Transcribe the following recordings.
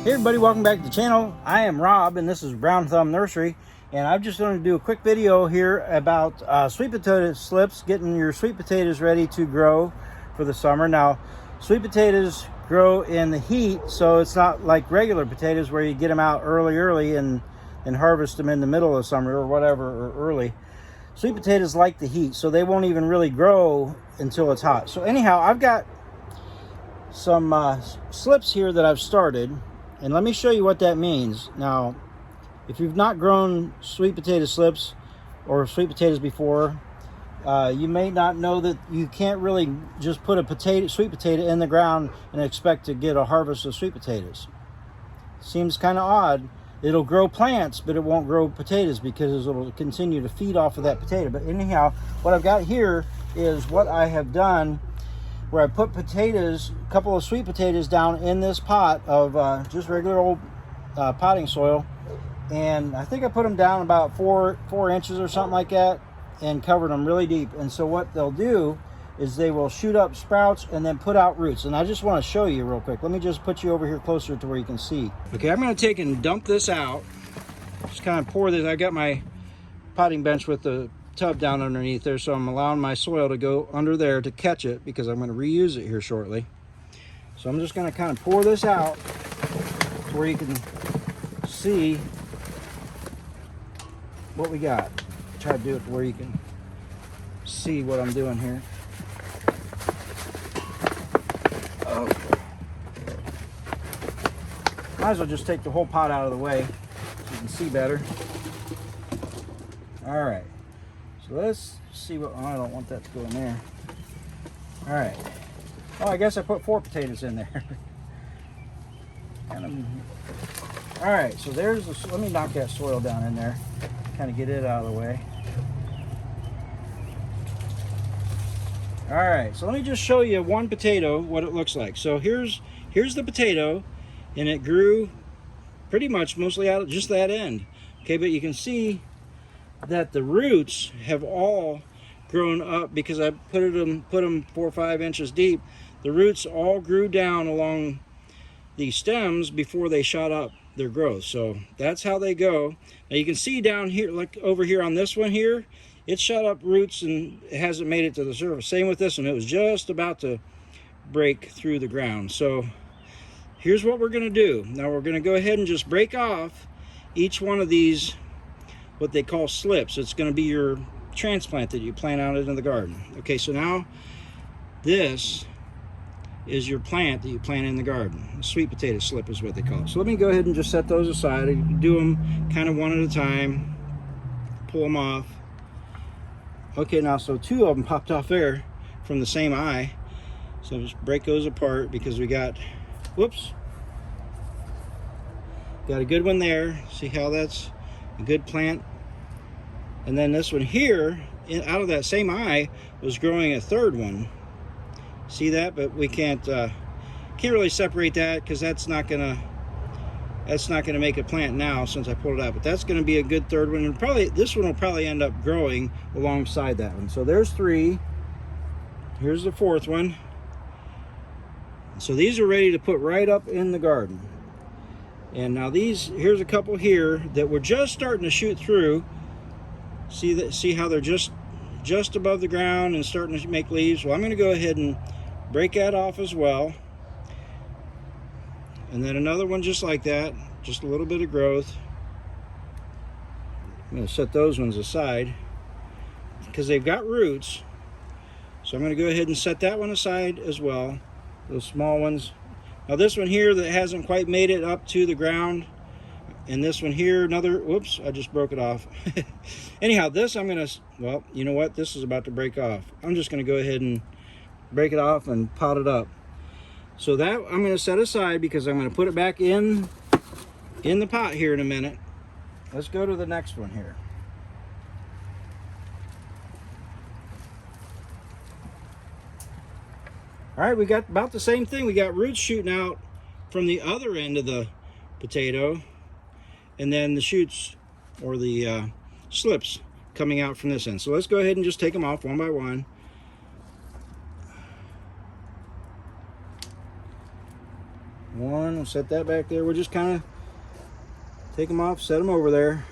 Hey everybody, welcome back to the channel. I am Rob and this is Brown Thumb Nursery, and I'm just going to do a quick video here about sweet potato slips, getting your sweet potatoes ready to grow for the summer. Now, sweet potatoes grow in the heat, so it's not like regular potatoes where you get them out early and harvest them in the middle of summer or whatever, or early. Sweet potatoes like the heat, so they won't even really grow until it's hot. So anyhow, I've got some slips here that I've started, and let me show you what that means. Now, if you've not grown sweet potato slips or sweet potatoes before, you may not know that you can't really just put a sweet potato in the ground and expect to get a harvest of sweet potatoes. Seems kind of odd. It'll grow plants, but it won't grow potatoes because it'll continue to feed off of that potato. But anyhow, what I've got here is what I have done, where I put potatoes, a couple of sweet potatoes down in this pot of just regular old potting soil, and I think I put them down about four inches or something like that, and covered them really deep. And so what they'll do is they will shoot up sprouts and then put out roots. And I just want to show you real quick. Let me just put you over here closer to where you can see. Okay, I'm going to take and dump this out. Just kind of pour this. I got my potting bench with the tub down underneath there, so I'm allowing my soil to go under there to catch it, because I'm going to reuse it here shortly. So I'm just going to kind of pour this out to where you can see what we got. Try to do it to where you can see what I'm doing here. Okay. Might as well just take the whole pot out of the way so you can see better. All right. So let's see what, oh, I don't want that to go in there. All right. Oh, I guess I put 4 potatoes in there. All right, so there's the, let me knock that soil down in there, kind of get it out of the way. All right, so let me just show you one potato, what it looks like. So here's the potato, and it grew pretty much mostly out of just that end. Okay, but you can see that the roots have all grown up because I put them 4 or 5 inches deep. The roots all grew down along the stems before they shot up their growth. So that's how they go. Now you can see down here, like over here on this one here, it shot up roots and it hasn't made it to the surface. Same with this one, it was just about to break through the ground. So here's what we're going to do. Now we're going to go ahead and just break off each one of these, what they call slips. It's going to be your transplant that you plant out into the garden. Okay, so now this is your plant that you plant in the garden. A sweet potato slip is what they call it. So let me go ahead and just set those aside. You can do them kind of one at a time, pull them off. Okay, now so 2 of them popped off there from the same eye. So just break those apart because we got, whoops, got a good one there. See how that's a good plant? And then this one here, out of that same eye, was growing a 3rd one. See that? But we can't really separate that because that's not gonna make a plant now since I pulled it out. But that's gonna be a good 3rd one, and probably this one will probably end up growing alongside that one. So there's 3. Here's the 4th one. So these are ready to put right up in the garden. And now here's a couple here that we're just starting to shoot through. See how they're just above the ground and starting to make leaves? Well, I'm going to go ahead and break that off as well. And then another one just like that, just a little bit of growth. I'm going to set those ones aside because they've got roots. So I'm going to go ahead and set that one aside as well, those small ones. Now this one here that hasn't quite made it up to the ground, and this one here, another, whoops, I just broke it off. Anyhow, this I'm gonna, well, you know what? This is about to break off. I'm just gonna go ahead and break it off and pot it up. So that I'm gonna set aside because I'm gonna put it back in the pot here in a minute. Let's go to the next one here. All right, we got about the same thing. We got roots shooting out from the other end of the potato, and then the shoots or the slips coming out from this end. So let's go ahead and just take them off one by one. One, we'll set that back there. We'll just kind of take them off, set them over there.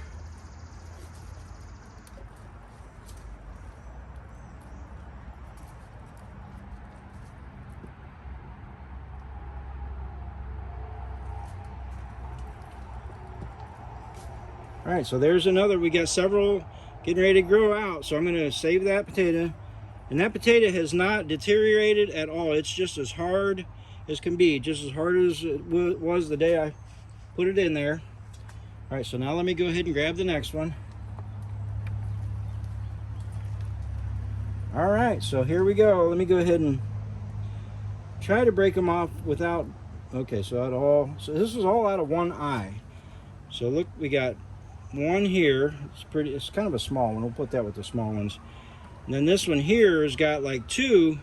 All right, so there's another. We got several getting ready to grow out. So I'm going to save that potato. And that potato has not deteriorated at all. It's just as hard as can be, just as hard as it was the day I put it in there. All right, so now let me go ahead and grab the next one. All right, so here we go. Let me go ahead and try to break them off without, okay, so this is all out of one eye. So look, we got one here. It's kind of a small one. We'll put that with the small ones. And then this one here has got like two.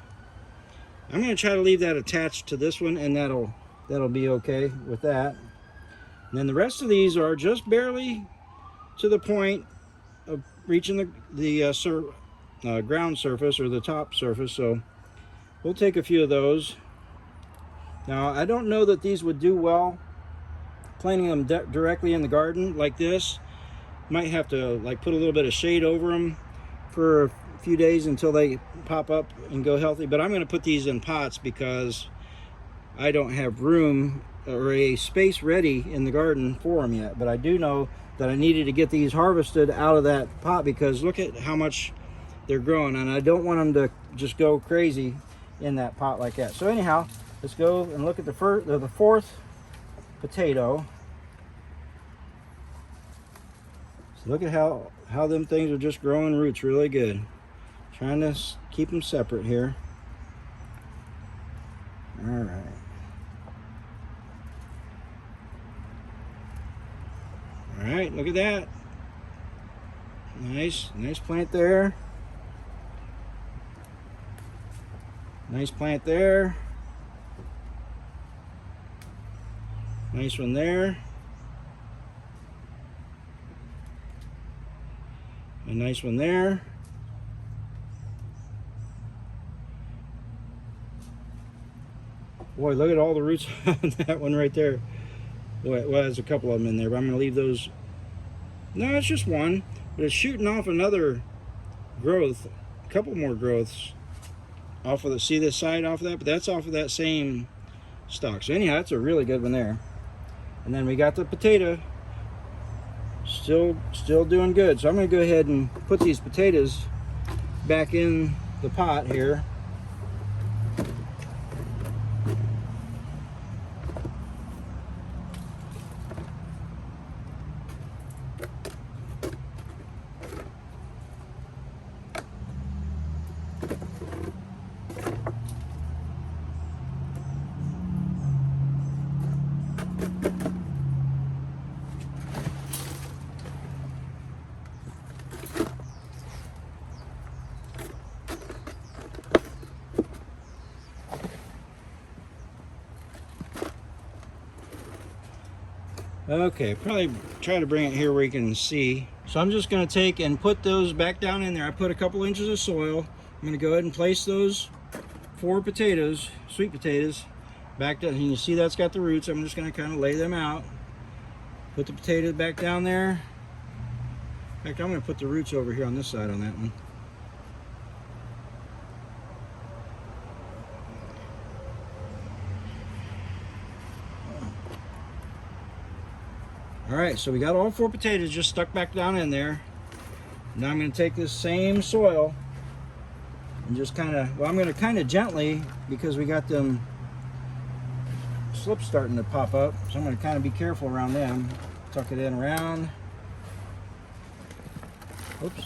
I'm going to try to leave that attached to this one, and that'll be okay with that. And then the rest of these are just barely to the point of reaching the ground surface or the top surface. So we'll take a few of those. Now I don't know that these would do well planting them directly in the garden like this. Might have to like put a little bit of shade over them for a few days until they pop up and go healthy. But I'm going to put these in pots because I don't have room or a space ready in the garden for them yet. But I do know that I needed to get these harvested out of that pot because look at how much they're growing, and I don't want them to just go crazy in that pot like that. So anyhow, let's go and look at the fourth potato. So look at how them things are just growing roots really good. Trying to keep them separate here. All right. All right, look at that. Nice plant there. Nice plant there. Nice one there. A nice one there. Boy, look at all the roots on that one right there. Well, there's a couple of them in there, but I'm going to leave those. No, it's just one, but it's shooting off another growth, a couple more growths off of the, see this side off of that, but that's off of that same stalk. So anyhow, that's a really good one there. And then we got the potato, still doing good. So I'm going to go ahead and put these potatoes back in the pot here. Okay, probably try to bring it here where you can see. So I'm just going to take and put those back down in there. I put a couple inches of soil. I'm going to go ahead and place those 4 potatoes, sweet potatoes, back down. And you see that's got the roots. I'm just going to kind of lay them out. Put the potatoes back down there. In fact, I'm going to put the roots over here on this side on that one. All right, so we got all 4 potatoes just stuck back down in there. Now I'm going to take this same soil and just kind of, well, I'm going to kind of gently, because we got them slips starting to pop up, so I'm going to kind of be careful around them. Tuck it in around. Oops.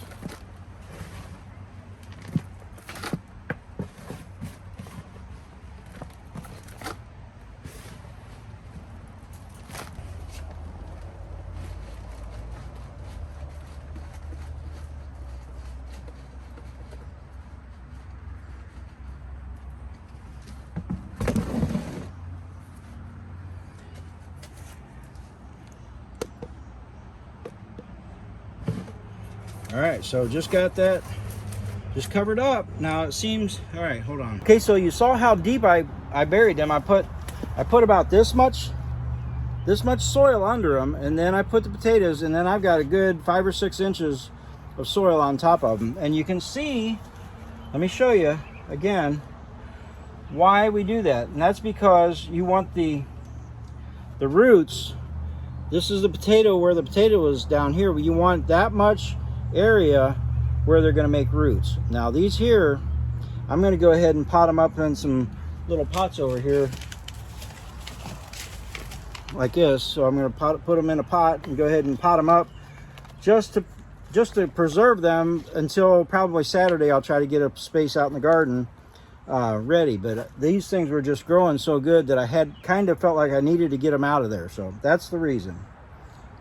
All right, so just got that just covered up. Now it seems, all right, hold on. Okay, so you saw how deep I buried them. I put I put about this much soil under them, and then I put the potatoes, and then I've got a good 5 or 6 inches of soil on top of them. And you can see, let me show you again why we do that. And that's because you want the roots. This is the potato, where the potato is down here, but you want that much area where they're going to make roots. Now these here, I'm going to go ahead and pot them up in some little pots over here like this. So I'm going to put them in a pot and go ahead and pot them up just to preserve them until probably Saturday. I'll try to get a space out in the garden ready. But these things were just growing so good that I had kind of felt like I needed to get them out of there. So that's the reason.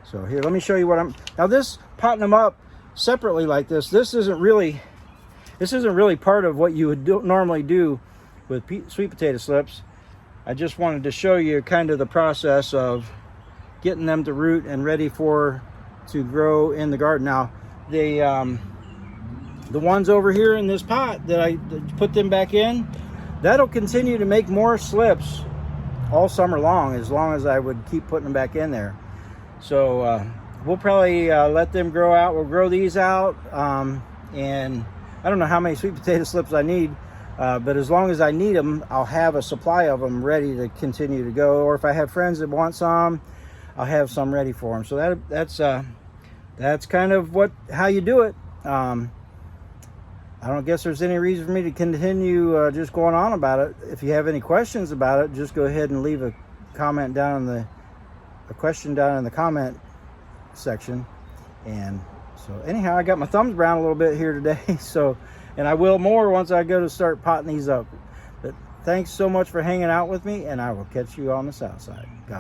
So here, let me show you what I'm now. This potting them up separately like this isn't really part of what you would normally do with sweet potato slips. I just wanted to show you kind of the process of getting them to root and ready to grow in the garden. Now the ones over here in this pot that I put them back in, that'll continue to make more slips all summer long as I would keep putting them back in there. So we'll probably let them grow out. We'll grow these out, and I don't know how many sweet potato slips I need, but as long as I need them, I'll have a supply of them ready to continue to go. Or if I have friends that want some, I'll have some ready for them. So that's kind of how you do it. I don't guess there's any reason for me to continue just going on about it. If you have any questions about it, just go ahead and leave a comment down in a question down in the comment section. And so anyhow, I got my thumbs brown a little bit here today. So, and I will more once I go to start potting these up. But thanks so much for hanging out with me, and I will catch you on the south side. God